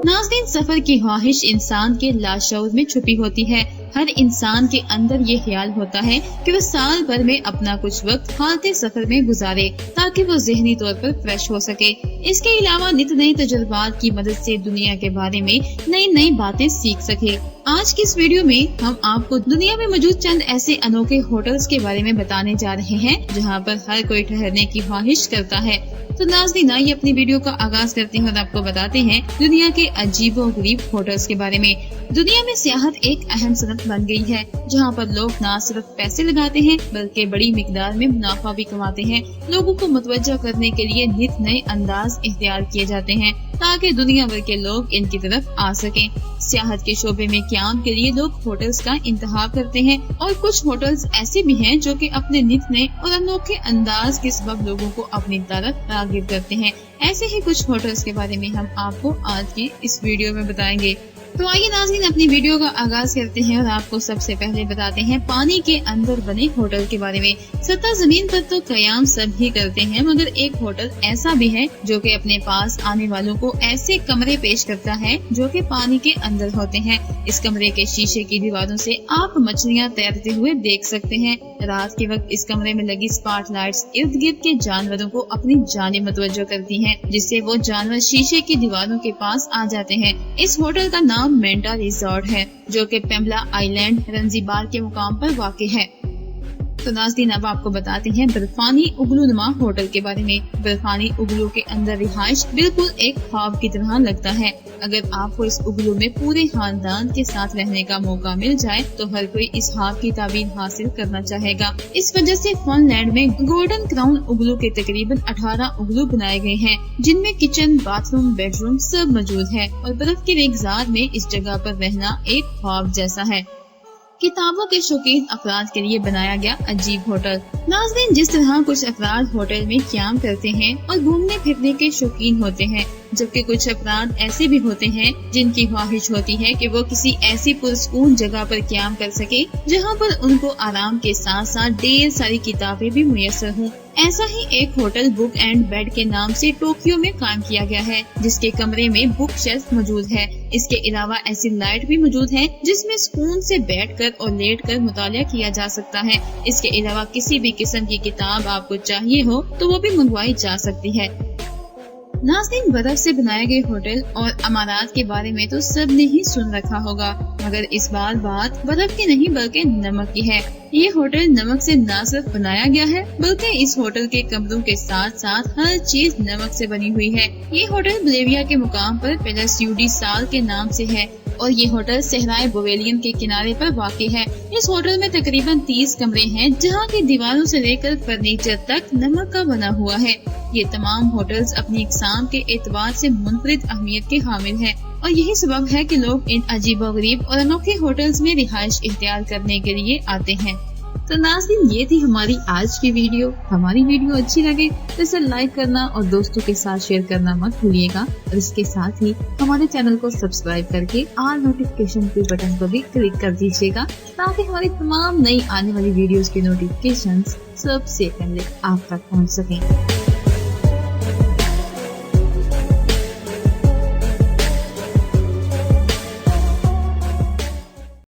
नाज़रीन, सफर की ख्वाहिश इंसान के लाशऊर में छुपी होती है। हर इंसान के अंदर ये ख्याल होता है कि वो साल भर में अपना कुछ वक्त हालते सफर में गुजारे ताकि वो ज़हनी तौर पर फ्रेश हो सके। इसके अलावा नित नए तजुर्बात की मदद से दुनिया के बारे में नई नई बातें सीख सके। आज की इस वीडियो में हम आपको दुनिया में मौजूद चंद ऐसे अनोखे होटल्स के बारे में बताने जा रहे हैं जहां पर हर कोई ठहरने की ख्वाहिश करता है। तो नाज़रीन, आइए अपनी वीडियो का आगाज करते हैं और आपको बताते हैं दुनिया के अजीबोगरीब होटल्स के बारे में। दुनिया में सियाहत एक अहम सनत बन गई है जहां पर लोग न सिर्फ पैसे लगाते हैं बल्कि बड़ी मिकदार में मुनाफा भी कमाते हैं। लोगों को मुतवज्जह करने के लिए नित नए अंदाज इख्तियार किए जाते हैं ताकि दुनिया भर के लोग इनकी तरफ आ सकें। सियाहत के शोबे में क़याम के लिए लोग होटल्स का इंतखाब करते हैं और कुछ होटल्स ऐसे भी हैं जो कि अपने नित नए और अनोखे अंदाज के सबब लोगों को अपनी तरफ राग़िब करते हैं। ऐसे ही कुछ होटल्स के बारे में हम आपको आज की इस वीडियो में बताएंगे। तो आइए नाज़रीन, अपनी वीडियो का आगाज करते हैं और आपको सबसे पहले बताते हैं पानी के अंदर बने होटल के बारे में। सत्ता जमीन पर तो कयाम सब ही करते हैं, मगर एक होटल ऐसा भी है जो कि अपने पास आने वालों को ऐसे कमरे पेश करता है जो कि पानी के अंदर होते हैं। इस कमरे के शीशे की दीवारों से आप मछलियाँ तैरते हुए देख सकते हैं। रात के वक्त इस कमरे में लगी स्पॉटलाइट्स इर्द गिर्द के जानवरों को अपनी जानिब मुतवज्जो करती हैं, जिससे वो जानवर शीशे की दीवारों के पास आ जाते हैं। इस होटल का नाम मेंटा रिजॉर्ट है जो कि पेम्बला आइलैंड रंजीबार के मुकाम पर वाक़ है। तो नाज़रीन, अब आपको बताते हैं बर्फानी उगलूनुमा होटल के बारे में। बर्फानी उगलू के अंदर रिहाइश बिल्कुल एक ख्वाब की तरह लगता है। अगर आपको इस उगलू में पूरे खानदान के साथ रहने का मौका मिल जाए तो हर कोई इस ख्वाब की ताबीर हासिल करना चाहेगा। इस वजह से फनलैंड में गोल्डन क्राउन उगलू के तकरीबन 18 उगलू बनाए गए हैं जिनमें किचन, बाथरूम, बेडरूम सब मौजूद है और बर्फ के रेगिस्तान में इस जगह पर रहना एक ख्वाब जैसा है। किताबों के शौकीन अफराद के लिए बनाया गया अजीब होटल। नाज़रीन, जिस तरह कुछ अफराद होटल में क़याम करते हैं और घूमने फिरने के शौकीन होते हैं, जबकि कुछ अफराद ऐसे भी होते हैं जिनकी ख्वाहिश होती है कि वो किसी ऐसी पुरसकून जगह पर क़याम कर सके जहां पर उनको आराम के साथ साथ ढेर सारी किताबें भी मुयस्सर हों। ऐसा ही एक होटल बुक एंड बेड के नाम से टोक्यो में कायम किया गया है, जिसके कमरे में बुक शेल्फ मौजूद है। इसके अलावा ऐसी लाइट भी मौजूद है जिसमें सुकून से बैठकर और लेटकर मुतालिया किया जा सकता है। इसके अलावा किसी भी किस्म की किताब आपको चाहिए हो तो वो भी मंगवाई जा सकती है। नाज़रीन, बर्फ से बनाए गए होटल और अमारात के बारे में तो सब ने ही सुन रखा होगा, मगर इस बार बात बर्फ की नहीं बल्कि नमक की है। ये होटल नमक से न सिर्फ बनाया गया है बल्कि इस होटल के कमरों के साथ साथ हर चीज नमक से बनी हुई है। ये होटल बोलिविया के मुकाम पर पेलस यूडी साल के नाम से है और ये होटल सहराए बोवेलियन के किनारे पर वाक़ है। इस होटल में तकरीबन 30 कमरे हैं जहाँ की दीवारों से लेकर फर्नीचर तक नमक का बना हुआ है। ये तमाम होटल्स अपनी इक़साम के एतबार से मुनफरिद अहमियत के हामिल हैं और यही सबब है कि लोग इन अजीबोगरीब और अनोखे होटल्स में रिहाइश इख्तियार करने के लिए आते हैं। तो नाज़रीन, ये थी हमारी आज की वीडियो। हमारी वीडियो अच्छी लगे तो इसे लाइक करना और दोस्तों के साथ शेयर करना मत भूलिएगा और इसके साथ ही हमारे चैनल को सब्सक्राइब करके ऑल नोटिफिकेशन के बटन को भी क्लिक कर दीजिएगा ताकि हमारी तमाम नई आने वाली वीडियोस की नोटिफिकेशंस सबसे पहले आप तक पहुंच सकें।